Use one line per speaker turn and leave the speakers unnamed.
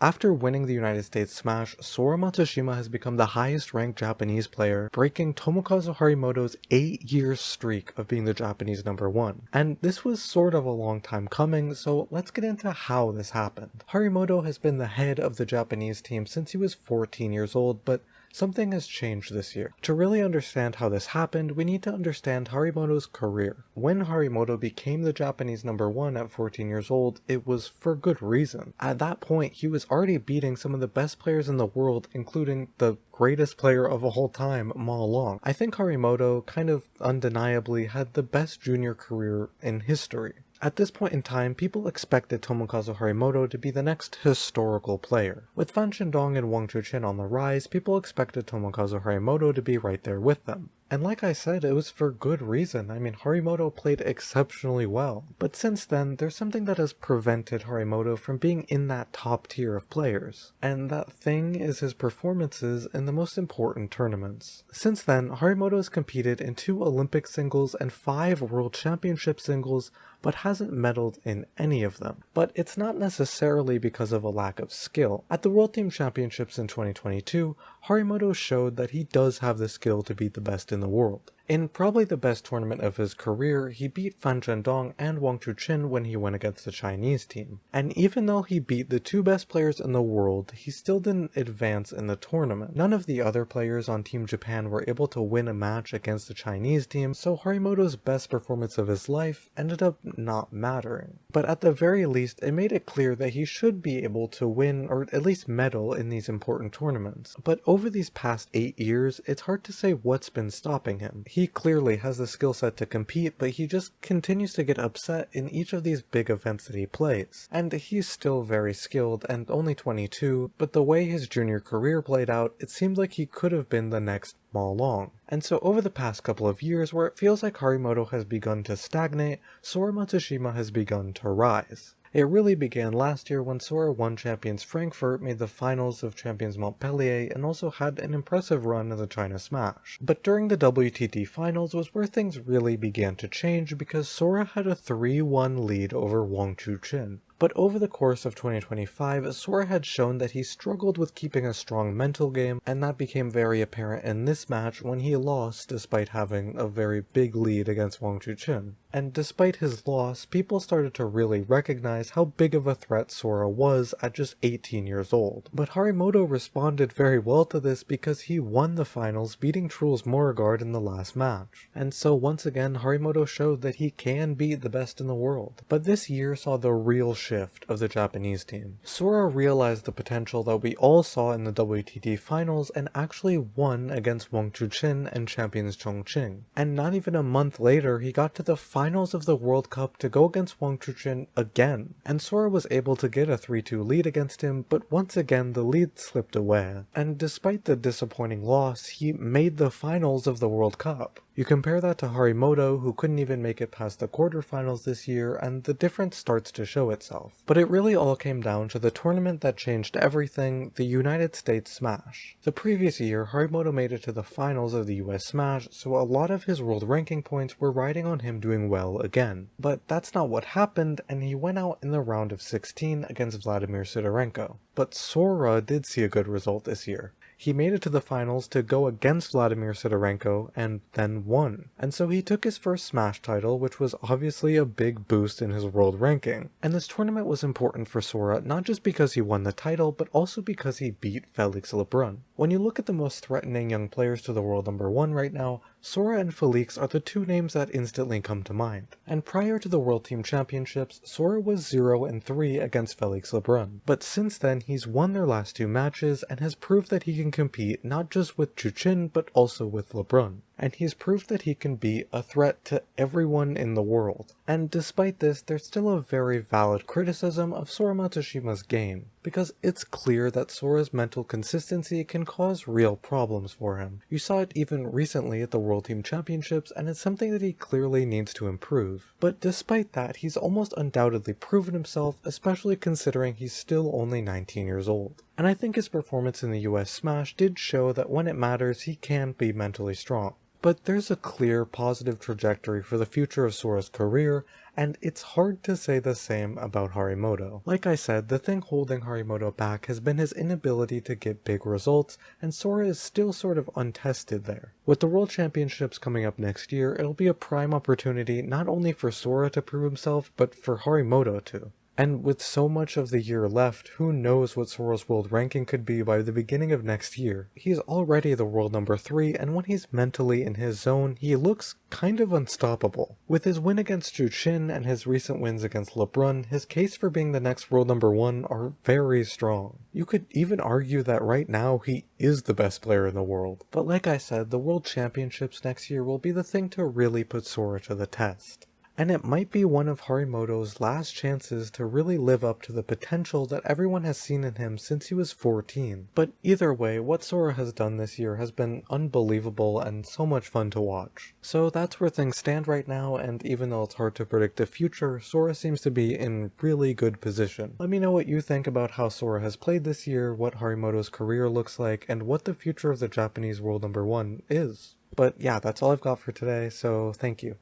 After winning the United States Smash, Sora Matsushima has become the highest ranked Japanese player, breaking Tomokazu Harimoto's 8-year streak of being the Japanese number 1. And this was sort of a long time coming, so let's get into how this happened. Harimoto has been the head of the Japanese team since he was 14 years old, but something has changed this year. To really understand how this happened, we need to understand Harimoto's career. When Harimoto became the Japanese number 1 at 14 years old, it was for good reason. At that point, he was already beating some of the best players in the world, including the greatest player of all time, Ma Long. I think Harimoto kind of undeniably had the best junior career in history. At this point in time, people expected Tomokazu Harimoto to be the next historical player. With Fan Shendong and Wang Chuqin on the rise, people expected Tomokazu Harimoto to be right there with them. And like I said, it was for good reason. I mean, Harimoto played exceptionally well. But since then, there's something that has prevented Harimoto from being in that top tier of players. And that thing is his performances in the most important tournaments. Since then, Harimoto has competed in 2 Olympic singles and 5 World Championship singles, but hasn't medaled in any of them. But it's not necessarily because of a lack of skill. At the World Team Championships in 2022, Harimoto showed that he does have the skill to beat the best in the world. In probably the best tournament of his career, he beat Fan Zhendong and Wang Chuqin when he went against the Chinese team. And even though he beat the 2 best players in the world, he still didn't advance in the tournament. None of the other players on Team Japan were able to win a match against the Chinese team, so Harimoto's best performance of his life ended up not mattering. But at the very least, it made it clear that he should be able to win or at least medal in these important tournaments. But over these past 8 years, it's hard to say what's been stopping him. He clearly has the skill set to compete, but he just continues to get upset in each of these big events that he plays. And he's still very skilled and only 22, but the way his junior career played out, it seemed like he could have been the next Ma Long. And so over the past couple of years, where it feels like Harimoto has begun to stagnate, Sora Matsushima has begun to rise. It really began last year when Sora won Champions Frankfurt, made the finals of Champions Montpellier, and also had an impressive run in the China Smash. But during the WTT finals was where things really began to change because Sora had a 3-1 lead over Wang Chuqin. But over the course of 2025, Sora had shown that he struggled with keeping a strong mental game, and that became very apparent in this match when he lost despite having a very big lead against Wang Chuqin. And despite his loss, people started to really recognize how big of a threat Sora was at just 18 years old. But Harimoto responded very well to this because he won the finals, beating Truls Morregard in the last match. And so once again, Harimoto showed that he can beat the best in the world. But this year saw the real shift of the Japanese team. Sora realized the potential that we all saw in the WTT finals and actually won against Wang Chuqin and champions Chongqing. And not even a month later, he got to the finals of the World Cup to go against Wang Chuqin again. And Sora was able to get a 3-2 lead against him, but once again the lead slipped away. And despite the disappointing loss, he made the finals of the World Cup. You compare that to Harimoto, who couldn't even make it past the quarterfinals this year, and the difference starts to show itself. But it really all came down to the tournament that changed everything, the United States Smash. The previous year, Harimoto made it to the finals of the US Smash, so a lot of his world ranking points were riding on him doing well again. But that's not what happened, and he went out in the round of 16 against Vladimir Sidorenko. But Sora did see a good result this year. He made it to the finals to go against Vladimir Sidorenko and then won. And so he took his first Smash title, which was obviously a big boost in his world ranking. And this tournament was important for Sora not just because he won the title, but also because he beat Felix Lebrun. When you look at the most threatening young players to the world number 1 right now, Sora and Felix are the 2 names that instantly come to mind. And prior to the World Team Championships, Sora was 0-3 against Felix Lebrun. But since then, he's won their last 2 matches and has proved that he can compete not just with Chuqin, but also with Lebrun. And he's proved that he can be a threat to everyone in the world. And despite this, there's still a very valid criticism of Sora Matsushima's game, because it's clear that Sora's mental consistency can cause real problems for him. You saw it even recently at the World Team Championships, and it's something that he clearly needs to improve. But despite that, he's almost undoubtedly proven himself, especially considering he's still only 19 years old. And I think his performance in the US Smash did show that when it matters, he can be mentally strong. But there's a clear, positive trajectory for the future of Sora's career, and it's hard to say the same about Harimoto. Like I said, the thing holding Harimoto back has been his inability to get big results, and Sora is still sort of untested there. With the World Championships coming up next year, it'll be a prime opportunity not only for Sora to prove himself, but for Harimoto too. And with so much of the year left, who knows what Sora's world ranking could be by the beginning of next year. He's already the world number 3, and when he's mentally in his zone, he looks kind of unstoppable. With his win against Jushin and his recent wins against LeBron, his case for being the next world number 1 are very strong. You could even argue that right now he is the best player in the world. But like I said, the World Championships next year will be the thing to really put Sora to the test. And it might be one of Harimoto's last chances to really live up to the potential that everyone has seen in him since he was 14. But either way, what Sora has done this year has been unbelievable and so much fun to watch. So that's where things stand right now, and even though it's hard to predict the future, Sora seems to be in really good position. Let me know what you think about how Sora has played this year, what Harimoto's career looks like, and what the future of the Japanese world number 1 is. But yeah, that's all I've got for today, so thank you.